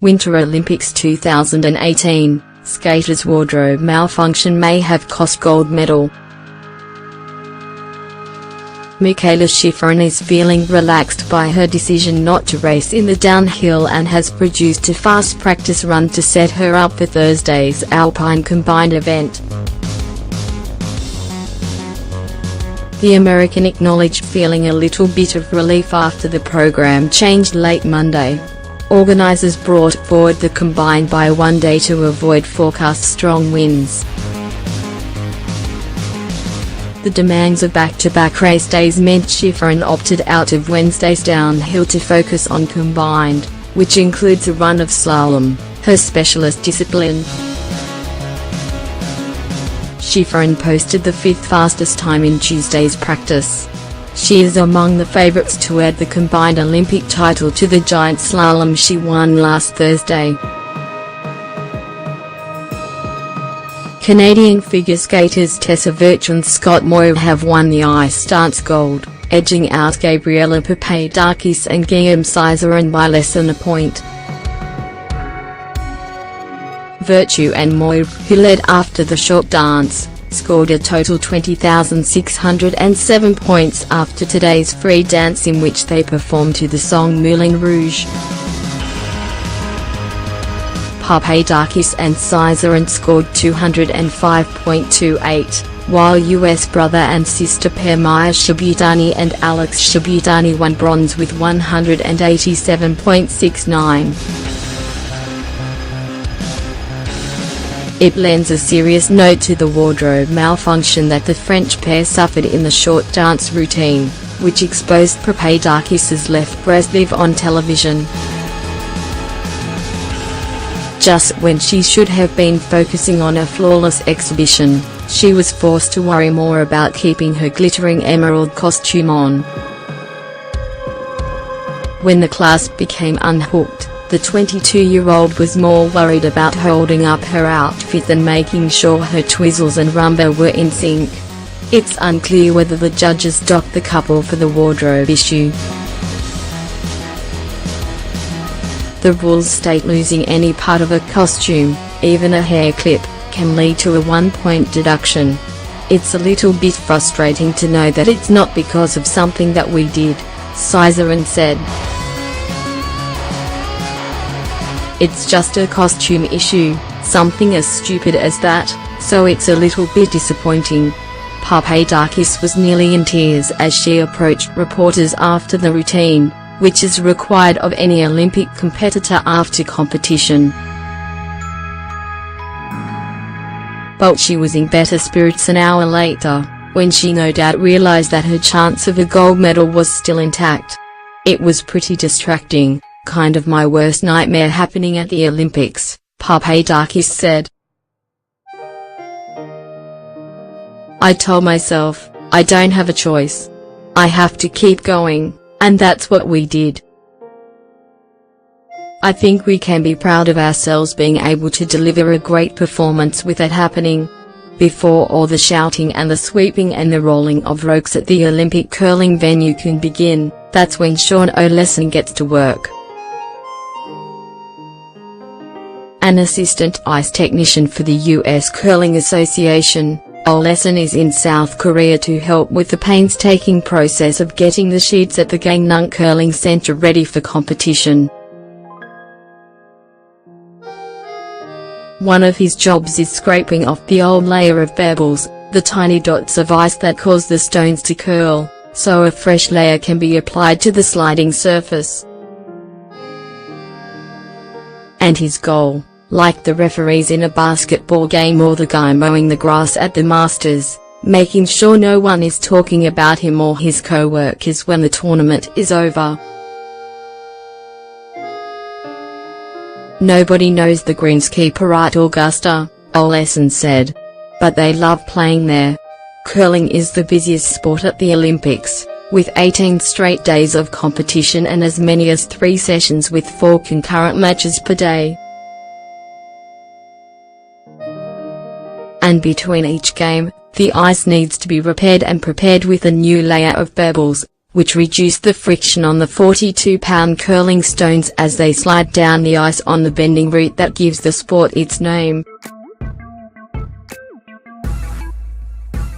Winter Olympics 2018, skater's wardrobe malfunction may have cost gold medal. Mikaela Shiffrin is feeling relaxed by her decision not to race in the downhill and has produced a fast practice run to set her up for Thursday's Alpine combined event. The American acknowledged feeling a little bit of relief after the program changed late Monday. Organizers brought forward the combine by one day to avoid forecast strong winds. The demands of back-to-back race days meant Shiffrin opted out of Wednesday's downhill to focus on combined, which includes a run of slalom, her specialist discipline. Shiffrin posted the fifth fastest time in Tuesday's practice. She is among the favourites to add the combined Olympic title to the giant slalom she won last Thursday. Canadian figure skaters Tessa Virtue and Scott Moir have won the ice dance gold, edging out Gabriela Papadakis and Guillaume Cizeron by less than a point. Virtue and Moir, who led after the short dance, scored a total 20,607 points after today's free dance in which they performed to the song Moulin Rouge. Papadakis and Cizeron scored 205.28, while US brother and sister pair Maya Shabutani and Alex Shabutani won bronze with 187.69. It lends a serious note to the wardrobe malfunction that the French pair suffered in the short dance routine, which exposed Papadakis' left breast live on television. Just when she should have been focusing on a flawless exhibition, she was forced to worry more about keeping her glittering emerald costume on. When the class became unhooked, the 22-year-old was more worried about holding up her outfit than making sure her twizzles and rumba were in sync. It's unclear whether the judges docked the couple for the wardrobe issue. The rules state losing any part of a costume, even a hair clip, can lead to a 1-point deduction. It's a little bit frustrating to know that it's not because of something that we did, Cizeron said. It's just a costume issue, something as stupid as that, so it's a little bit disappointing. Papadakis was nearly in tears as she approached reporters after the routine, which is required of any Olympic competitor after competition. But she was in better spirits an hour later, when she no doubt realized that her chance of a gold medal was still intact. It was pretty distracting, kind of my worst nightmare happening at the Olympics, Papadakis said. I told myself, I don't have a choice. I have to keep going. And that's what we did. I think we can be proud of ourselves being able to deliver a great performance with it happening. Before all the shouting and the sweeping and the rolling of ropes at the Olympic curling venue can begin, that's when Sean O'Leson gets to work. An assistant ice technician for the U.S. Curling Association, O'Leson is in South Korea to help with the painstaking process of getting the sheets at the Gangneung Curling Center ready for competition. One of his jobs is scraping off the old layer of pebbles, the tiny dots of ice that cause the stones to curl, so a fresh layer can be applied to the sliding surface. And his goal, like the referees in a basketball game or the guy mowing the grass at the Masters, making sure no one is talking about him or his co-workers when the tournament is over. Nobody knows the greenskeeper at Augusta, O'Leson said. But they love playing there. Curling is the busiest sport at the Olympics, with 18 straight days of competition and as many as 3 sessions with 4 concurrent matches per day. And between each game, the ice needs to be repaired and prepared with a new layer of pebbles, which reduce the friction on the 42-pound curling stones as they slide down the ice on the bending route that gives the sport its name.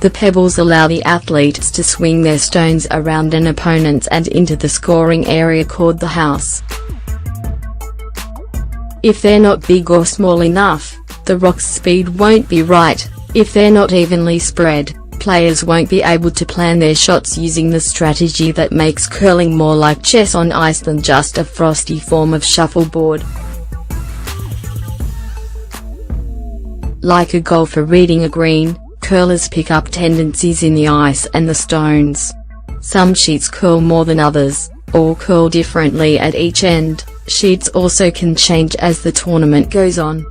The pebbles allow the athletes to swing their stones around an opponent and into the scoring area called the house. If they're not big or small enough, the rock's speed won't be right. If they're not evenly spread, players won't be able to plan their shots using the strategy that makes curling more like chess on ice than just a frosty form of shuffleboard. Like a golfer reading a green, curlers pick up tendencies in the ice and the stones. Some sheets curl more than others, or curl differently at each end. Sheets also can change as the tournament goes on.